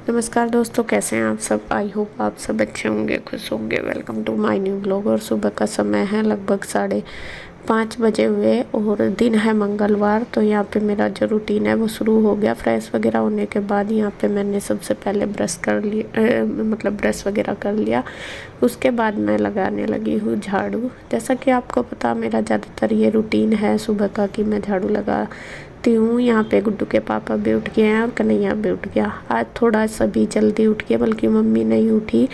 नमस्कार दोस्तों, कैसे हैं आप सब। आई होप आप सब अच्छे होंगे, खुश होंगे। Welcome to my new blog. और सुबह का समय है लगभग 5:30 बजे हुए और दिन है मंगलवार। तो यहाँ पे मेरा जो रूटीन है वो शुरू हो गया। फ्रेश वगैरह होने के बाद यहाँ पे मैंने सबसे पहले ब्रश कर लिया, मतलब ब्रश वगैरह कर लिया। उसके बाद मैं लगाने लगी हूँ झाड़ू। जैसा कि आपको पता, मेरा ज़्यादातर ये रूटीन है सुबह का कि मैं झाड़ू लगाती हूँ। यहाँ पे गुड्डू के पापा भी उठ गए हैं और कन्हैया भी उठ गया। आज थोड़ा सा भी जल्दी उठ गया, बल्कि मम्मी नहीं उठी,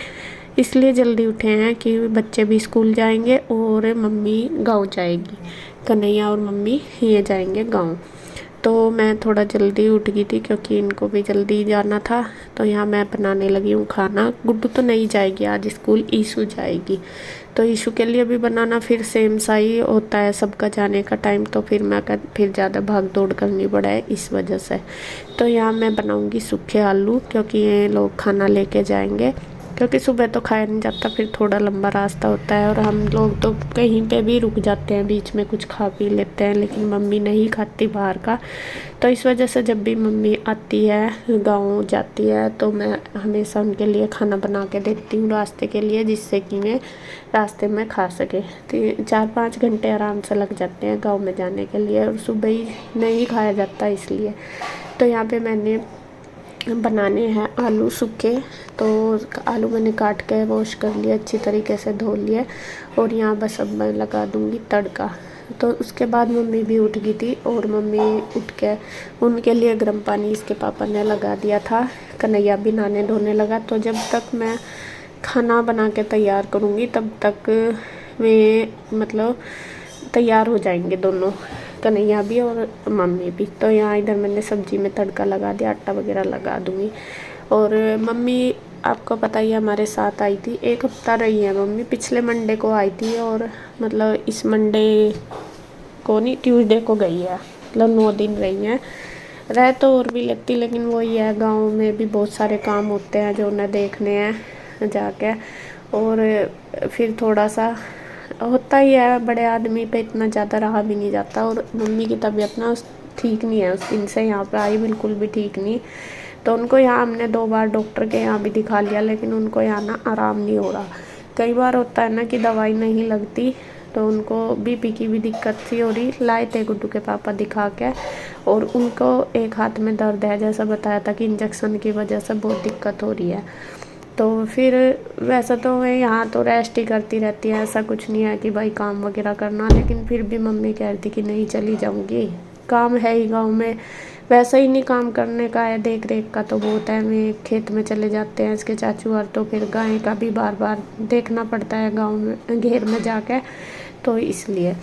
इसलिए जल्दी उठे हैं कि बच्चे भी स्कूल जाएंगे और मम्मी गांव जाएगी। कन्हैया और मम्मी ये जाएंगे गांव। तो मैं थोड़ा जल्दी उठ गई थी क्योंकि इनको भी जल्दी जाना था। तो यहाँ मैं बनाने लगी हूँ खाना। गुड्डू तो नहीं जाएगी आज स्कूल, ईशू जाएगी। तो ईशू के लिए भी बनाना फिर सेम सा ही होता है सबका जाने का टाइम। तो फिर ज़्यादा भाग दौड़ करनी पड़ा है इस वजह से। तो यहाँ मैं बनाऊँगी सूखे आलू, क्योंकि ये लोग खाना लेके जाएंगे। क्योंकि सुबह तो खाया नहीं जाता, फिर थोड़ा लंबा रास्ता होता है और हम लोग तो कहीं पे भी रुक जाते हैं, बीच में कुछ खा पी लेते हैं। लेकिन मम्मी नहीं खाती बाहर का। तो इस वजह से जब भी मम्मी आती है, गांव जाती है, तो मैं हमेशा उनके लिए खाना बना के देती हूँ रास्ते के लिए, जिससे कि मैं रास्ते में खा सके। 4-5 घंटे आराम से लग जाते हैं गाँव में जाने के लिए, और सुबह ही नहीं खाया जाता इसलिए। तो यहाँ पे मैंने बनाने हैं आलू सूखे। तो आलू मैंने काट के वॉश कर लिए, अच्छी तरीके से धो लिए। और यहाँ बस अब मैं लगा दूँगी तड़का। तो उसके बाद मम्मी भी उठ गई थी और मम्मी उठ के उनके लिए गर्म पानी इसके पापा ने लगा दिया था। कन्हैया भी नहाने धोने लगा। तो जब तक मैं खाना बना के तैयार करूँगी तब तक वे मतलब तैयार हो जाएंगे दोनों, कन्हैया भी और मम्मी भी। तो यहाँ इधर मैंने सब्जी में तड़का लगा दिया, आटा वगैरह लगा दूँगी। और मम्मी आपको पता ही हमारे साथ आई थी, 1 हफ्ता रही है मम्मी। पिछले मंडे को आई थी और मतलब इस मंडे को नहीं, ट्यूसडे को गई है। मतलब 9 दिन रही हैं। रह तो और भी लगती, लेकिन वही है, गाँव में भी बहुत सारे काम होते हैं जो उन्हें देखने हैं जाके। और फिर थोड़ा सा होता ही है, बड़े आदमी पे इतना ज़्यादा रहा भी नहीं जाता। और मम्मी की तबीयत ना ठीक नहीं है, उस दिन से यहाँ पे आई बिल्कुल भी ठीक नहीं। तो उनको यहाँ हमने 2 बार डॉक्टर के यहाँ भी दिखा लिया, लेकिन उनको यहाँ ना आराम नहीं हो रहा। कई बार होता है ना कि दवाई नहीं लगती। तो उनको बीपी की भी दिक्कत थी, और ही लाए थे गुड्डू के पापा दिखा के। और उनको एक हाथ में दर्द है, जैसा बताया था कि इंजेक्शन की वजह से बहुत दिक्कत हो रही है। तो फिर वैसा तो मैं यहाँ तो रेस्ट ही करती रहती है, ऐसा कुछ नहीं है कि भाई काम वगैरह करना। लेकिन फिर भी मम्मी कह रही थी कि नहीं चली जाऊँगी, काम है ही गांव में। वैसा ही नहीं काम करने का है, देख रेख का तो बहुत है। मैं खेत में चले जाते हैं इसके चाचू और, तो फिर गाय का भी बार बार देखना पड़ता है गांव में घेर में जाके। तो इसलिए।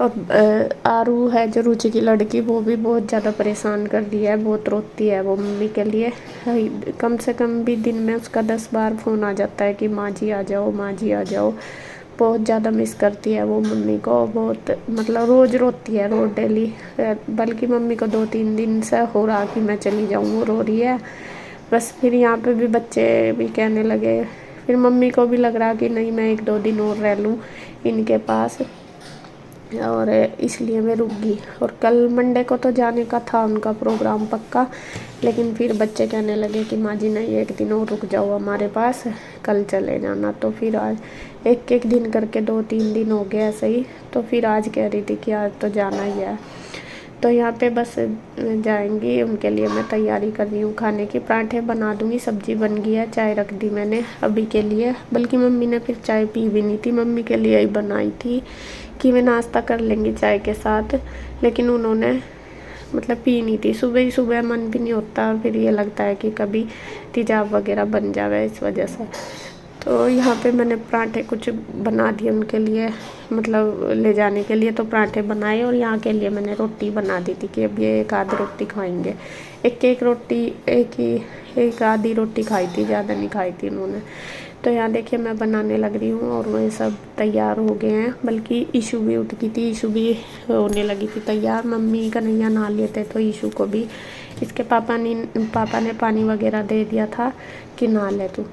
और आरू है जो रुचि की लड़की, वो भी बहुत ज़्यादा परेशान कर रही है, बहुत रोती है वो मम्मी के लिए। कम से कम भी दिन में उसका 10 बार फ़ोन आ जाता है कि माँ जी आ जाओ, माँ जी आ जाओ। बहुत ज़्यादा मिस करती है वो मम्मी को, बहुत मतलब रोज़ रोती है, रोज़ डेली। बल्कि मम्मी को 2-3 दिन से हो रहा कि मैं चली जाऊँ, वो रो रही है बस। फिर यहाँ पे भी बच्चे भी कहने लगे, फिर मम्मी को भी लग रहा कि नहीं, मैं 1-2 दिन और रह लूँ इनके पास, और इसलिए मैं रुक गई। और कल मंडे को तो जाने का था उनका प्रोग्राम पक्का, लेकिन फिर बच्चे कहने लगे कि माँ जी नहीं, 1 दिन और रुक जाओ हमारे पास, कल चले जाना। तो फिर आज एक दिन करके 2-3 दिन हो गए ऐसे ही। तो फिर आज कह रही थी कि आज तो जाना ही है। तो यहाँ पे बस जाएंगी, उनके लिए मैं तैयारी कर रही हूँ खाने की। पराठे बना दूँगी, सब्जी बन गई है, चाय रख दी मैंने अभी के लिए। बल्कि मम्मी ने फिर चाय पी भी नहीं थी, मम्मी के लिए ही बनाई थी कि मैं नाश्ता कर लेंगी चाय के साथ। लेकिन उन्होंने मतलब पी नहीं थी। सुबह ही सुबह मन भी नहीं होता, और फिर ये लगता है कि कभी तेज़ाब वगैरह बन जावे, इस वजह से। तो यहाँ पे मैंने पराठे कुछ बना दिए उनके लिए, मतलब ले जाने के लिए। तो पराठे बनाए, और यहाँ के लिए मैंने रोटी बना दी थी कि अब ये 1 आध रोटी खाएंगे। एक रोटी, एक आधी रोटी खाई थी, ज़्यादा नहीं खाई थी उन्होंने। तो यहाँ देखिए मैं बनाने लग रही हूँ, और वह सब तैयार हो गए हैं। बल्कि ईशू भी उठ गई थी, ईशू भी होने लगी थी तैयार। मम्मी कन्हैया नहा लिए थे, तो ईशू को भी इसके पापा ने पानी वगैरह दे दिया था कि नहा ले तू।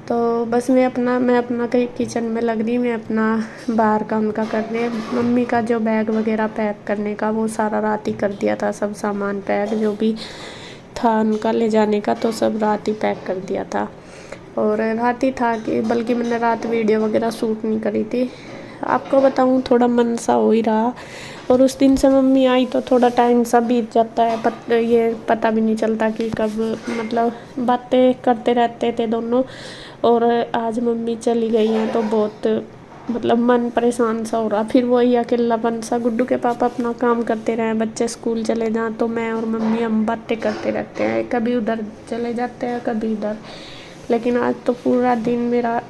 तो बस मैं अपना कहीं किचन में लग रही, मैं अपना बाहर का उनका कर रही। मम्मी का जो बैग वगैरह पैक करने का, वो सारा रात ही कर दिया था, सब सामान पैक जो भी था उनका ले जाने का, तो सब रात ही पैक कर दिया था। और रात ही था कि बल्कि मैंने रात वीडियो वगैरह शूट नहीं करी थी। आपको बताऊँ थोड़ा मन सा हो ही रहा। और उस दिन से मम्मी आई तो थोड़ा टाइम सा बीत जाता है, ये पता भी नहीं चलता कि कब, मतलब बातें करते रहते थे दोनों। और आज मम्मी चली गई हैं तो बहुत मतलब मन परेशान सा हो रहा। फिर वही अकेलापन सा, गुड्डू के पापा अपना काम करते रहे, बच्चे स्कूल चले जाएँ तो मैं और मम्मी हम बातें करते रहते हैं, कभी उधर चले जाते हैं कभी इधर। लेकिन आज तो पूरा दिन मेरा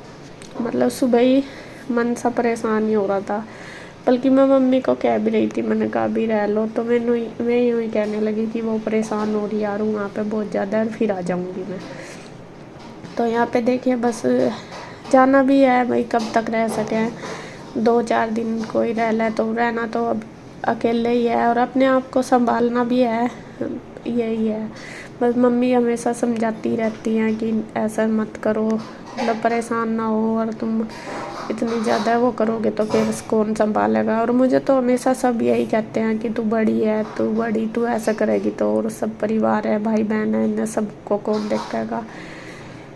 मतलब सुबह ही मन सा परेशान ही हो रहा था। बल्कि मैं मम्मी को कह भी रही थी, मैंने कहा भी रह लो, तो मैं यूँ ही कहने लगी कि वो परेशान हो रही यार वहाँ पे बहुत ज़्यादा, और फिर आ जाऊँगी मैं। तो यहाँ पे देखिए बस जाना भी है भाई, कब तक रह सकें, 2-4 दिन कोई रह ले तो रहना तो अब अकेले ही है, और अपने आप को संभालना भी है, यही है। बस मम्मी हमेशा समझाती रहती हैं कि ऐसा मत करो, मतलब परेशान ना हो, और तुम इतनी ज़्यादा वो करोगे तो फिर कौन संभालेगा। और मुझे तो हमेशा सब यही कहते हैं कि तू बड़ी है, तू बड़ी, तू ऐसा करेगी तो, और सब परिवार है, भाई बहन है, इन्हें सबको कौन देखेगा।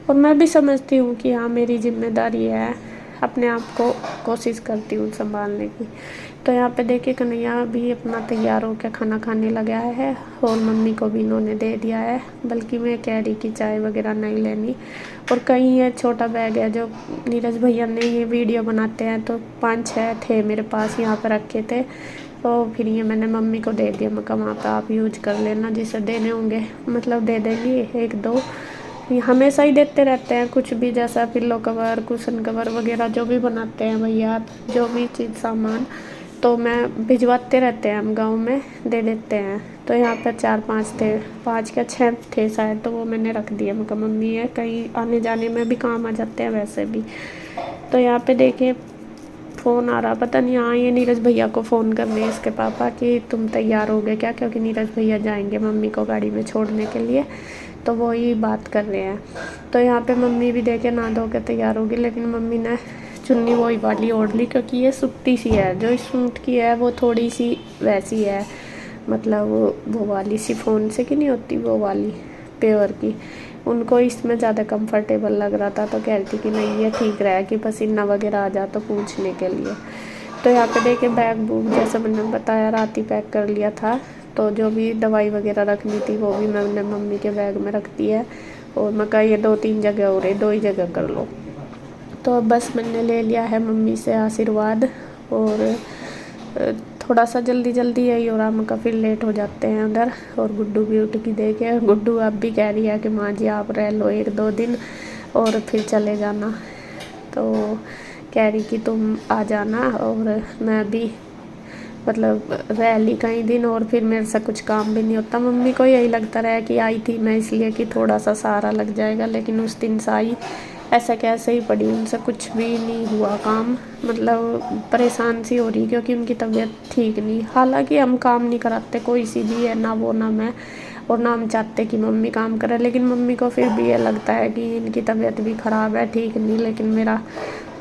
और मैं भी समझती हूँ कि हाँ मेरी जिम्मेदारी है, अपने आप को कोशिश करती हूँ संभालने की। तो यहाँ पे देखिए कन्हैया भी अपना तैयार होकर खाना खाने लगा है, और मम्मी को भी इन्होंने दे दिया है। बल्कि मैं कह रही कि चाय वगैरह नहीं लेनी। और कहीं ये छोटा बैग है जो नीरज भैया ने ये वीडियो बनाते हैं, तो 5-6 थे मेरे पास यहाँ पर रखे थे, तो फिर ये मैंने मम्मी को दे दिया। मैं कहा वहाँ पर आप यूज कर लेना, जिसे देने होंगे मतलब दे देंगी 1-2। हमेशा ही देते रहते हैं कुछ भी, जैसा पिल्लो कवर, कुशन कवर वगैरह जो भी बनाते हैं भैया, जो भी चीज़ सामान तो मैं भिजवाते रहते हैं, हम गांव में दे देते हैं। तो यहाँ पर 4-5 थे, 5 या 6 थे शायद, तो वो मैंने रख दिया। मैं कहा मम्मी है, कहीं आने जाने में भी काम आ जाते हैं वैसे भी। तो यहाँ पे देखिए फ़ोन आ रहा, पता नहीं, हाँ ये नीरज भैया को फ़ोन कर रहे हैं इसके पापा कि तुम तैयार हो गए क्या, क्योंकि नीरज भैया जाएंगे मम्मी को गाड़ी में छोड़ने के लिए, तो वही बात कर रहे हैं। तो यहाँ पे मम्मी भी देखे नहा धो के तैयार होगी, लेकिन मम्मी ने चुन्नी वही वाली ओढ़ ली, क्योंकि ये सूती सी है, जो इस सूट की है वो थोड़ी सी वैसी है, मतलब वो वाली सिफोन से की नहीं होती, वो वाली प्योर की। उनको इसमें ज़्यादा कंफर्टेबल लग रहा था, तो कह रही थी कि नहीं ये ठीक रहा कि पसीना वगैरह आ जा तो पूछने के लिए। तो यहाँ पे देखिए बैग बूग जैसा मैंने बताया रात ही पैक कर लिया था। तो जो भी दवाई वगैरह रखनी थी वो भी मैंने मम्मी के बैग में रख दी है। और मैं कहा ये 2-3 जगह हो रही, 2 ही जगह कर लो। तो बस मैंने ले लिया है मम्मी से आशीर्वाद। और थोड़ा सा जल्दी जल्दी यही हो रहा, मैं फिर लेट हो जाते हैं उधर। और गुड्डू भी उठ के देखे, गुड्डू अब भी कह रही है कि माँ जी आप रह लो 1-2 दिन और फिर चले जाना। तो कह रही कि तुम आ जाना, और मैं भी मतलब रह ली कई दिन, और फिर मेरे से कुछ काम भी नहीं होता। मम्मी को यही लगता रहा कि आई थी मैं इसलिए कि थोड़ा सा सहारा लग जाएगा, लेकिन उस दिन से आई ऐसा कैसे ही पड़ी, उनसे कुछ भी नहीं हुआ काम। मतलब परेशान सी हो रही क्योंकि उनकी तबीयत ठीक नहीं। हालांकि हम काम नहीं कराते कोई सी भी है, ना वो ना मैं, और ना हम चाहते कि मम्मी काम करे, लेकिन मम्मी को फिर भी ये लगता है कि इनकी तबीयत भी ख़राब है, ठीक नहीं, लेकिन मेरा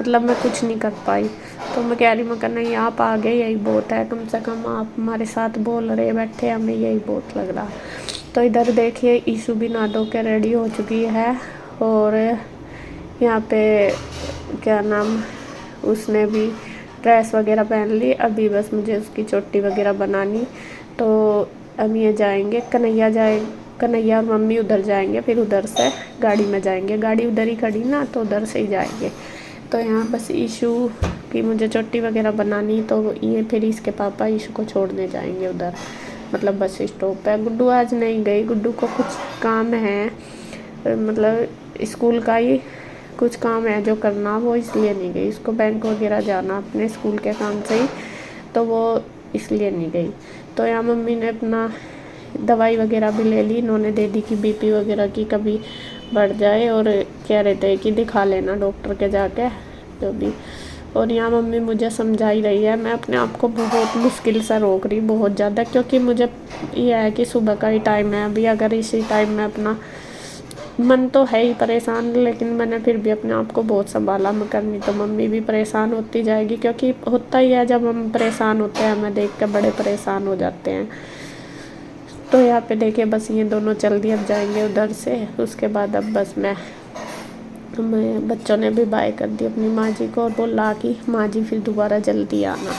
मतलब मैं कुछ नहीं कर पाई। तो मैं कह रही, मैं कहा नहीं आप आ गए यही बहुत है, कम से कम आप हमारे साथ बोल रहे बैठे, हमें यही बहुत लग रहा। तो इधर देखिए ईशु भी नहा धो के रेडी हो चुकी है, और यहाँ पे क्या नाम, उसने भी ड्रेस वगैरह पहन ली। अभी बस मुझे उसकी चोटी वगैरह बनानी। तो अब ये जाएंगे, कन्हैया और मम्मी उधर जाएंगे, फिर उधर से गाड़ी में जाएंगे, गाड़ी उधर ही खड़ी ना, तो उधर से ही जाएंगे। तो यहाँ बस ईशु की मुझे चोटी वगैरह बनानी, तो ये फिर इसके पापा ईशु को छोड़ने जाएंगे उधर, मतलब बस स्टॉप पे। गुड्डू आज नहीं गई, गुड्डू को कुछ काम है, मतलब स्कूल का ही कुछ काम है जो करना, वो इसलिए नहीं गई। उसको बैंक वगैरह जाना अपने स्कूल के काम से ही, तो वो इसलिए नहीं गई। तो यहाँ मम्मी ने अपना दवाई वगैरह भी ले ली, इन्होंने दे दी कि बीपी वगैरह की कभी बढ़ जाए, और कह रहे थे कि दिखा लेना डॉक्टर के जाके जो भी। और यहाँ मम्मी मुझे समझा ही रही है, मैं अपने आप को बहुत मुश्किल से रोक रही, बहुत ज़्यादा, क्योंकि मुझे ये है कि सुबह का ही टाइम है अभी, अगर इसी टाइम में अपना मन तो है ही परेशान, लेकिन मैंने फिर भी अपने आप को बहुत संभाला। मैं करनी तो मम्मी भी परेशान होती जाएगी, क्योंकि होता ही है जब हम परेशान होते हैं, हमें देख कर बड़े परेशान हो जाते हैं। तो यहाँ पे देखिए बस ये दोनों चल दिए, अब जाएंगे उधर से। उसके बाद अब बस मैं बच्चों ने भी बाय कर दी अपनी माँ जी को और बोला कि माँ जी फिर दोबारा जल्दी आना।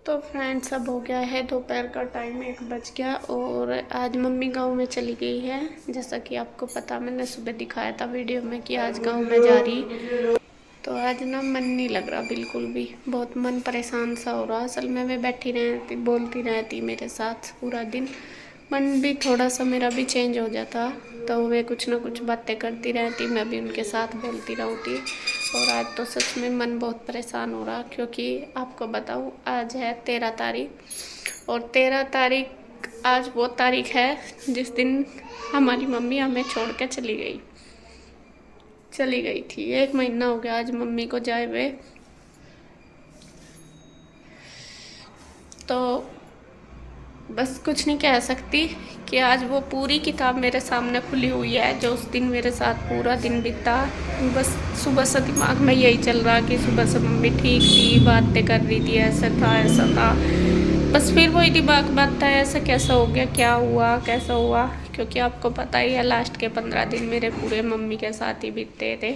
तो फ्रेंड्स अब हो गया है दोपहर का टाइम, 1 बज गया और आज मम्मी गांव में चली गई है। जैसा कि आपको पता, मैंने सुबह दिखाया था वीडियो में कि आज गांव में जा रही। तो आज ना मन नहीं लग रहा बिल्कुल भी, बहुत मन परेशान सा हो रहा। असल में वे बैठी रहती बोलती रहती मेरे साथ पूरा दिन, मन भी थोड़ा सा मेरा भी चेंज हो जाता। तो वे कुछ ना कुछ बातें करती रहती, मैं भी उनके साथ बोलती रहती। और आज तो सच में मन बहुत परेशान हो रहा, क्योंकि आपको बताऊं आज है 13 तारीख और 13 तारीख आज वो तारीख है जिस दिन हमारी मम्मी हमें छोड़ के चली गई थी। 1 महीना हो गया आज मम्मी को जाए हुए। तो बस कुछ नहीं कह सकती कि आज वो पूरी किताब मेरे सामने खुली हुई है जो उस दिन मेरे साथ पूरा दिन बीता। बस सुबह से दिमाग में यही चल रहा कि सुबह से मम्मी ठीक थी, बातें कर रही थी, ऐसा था। बस फिर वही दिमाग बात था, ऐसा कैसा हो गया, क्या हुआ, कैसा हुआ। क्योंकि आपको पता ही है लास्ट के 15 दिन मेरे पूरे मम्मी के साथ ही बीतते थे।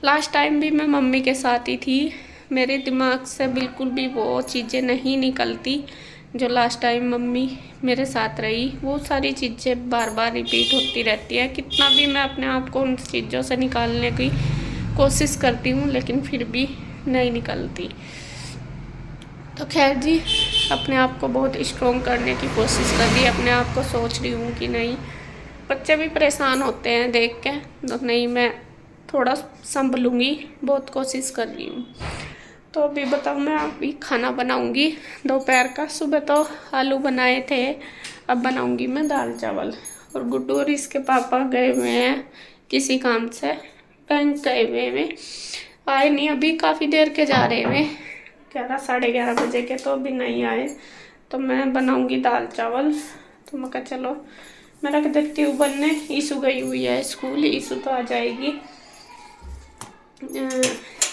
लास्ट टाइम भी मैं मम्मी के साथ ही थी, मेरे दिमाग से बिल्कुल भी वो चीज़ें नहीं निकलती जो लास्ट टाइम मम्मी मेरे साथ रही। वो सारी चीज़ें बार बार रिपीट होती रहती है। कितना भी मैं अपने आप को उन चीज़ों से निकालने की कोशिश करती हूँ लेकिन फिर भी नहीं निकलती। तो खैर जी, अपने आप को बहुत स्ट्रॉन्ग करने की कोशिश कर रही, अपने आप को सोच रही हूँ कि नहीं, बच्चे भी परेशान होते हैं देख के, तो नहीं मैं थोड़ा संभलूँगी, बहुत कोशिश कर रही हूँ। तो अभी बताओ, मैं अभी खाना बनाऊँगी दोपहर का। सुबह तो आलू बनाए थे, अब बनाऊँगी मैं दाल चावल। और गुड्डू और इसके पापा गए हुए हैं किसी काम से, बैंक गए हुए हैं, आए नहीं अभी, काफ़ी देर के जा रहे हैं, 11 साढ़े 11 बजे के, तो अभी नहीं आए। तो मैं बनाऊँगी दाल चावल। तो मैं कहा चलो मैं रख देती हूँ बनने। ईशु गई हुई है स्कूल, ईशु तो आ जाएगी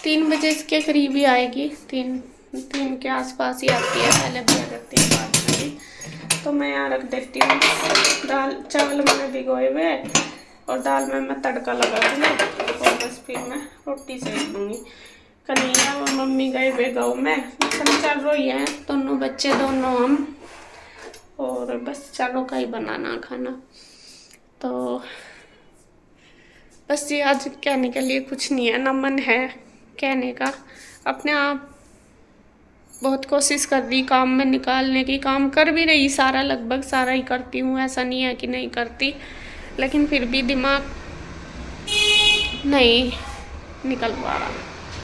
3 बजे के करीब ही आएगी, 3 के आसपास ही आती है, पहले भी आ जाती है बाद में भी। तो मैं यहाँ रख देती हूँ दाल चावल, मैंने भिगोए हुए और दाल में मैं तड़का लगा दूँगी और बस फिर मैं रोटी सेक दूँगी। कन्हैया और मम्मी गए हुए गाँव में, हम चल रही हैं दोनों बच्चे, दोनों हम, और बस चारों का ही बनाना खाना। तो बस ये आज कहने के लिए कुछ नहीं है, ना मन है कहने का। अपने आप बहुत कोशिश कर रही काम में निकालने की, काम कर भी रही, सारा लगभग सारा ही करती हूँ, ऐसा नहीं है कि नहीं करती, लेकिन फिर भी दिमाग नहीं निकल पा रहा।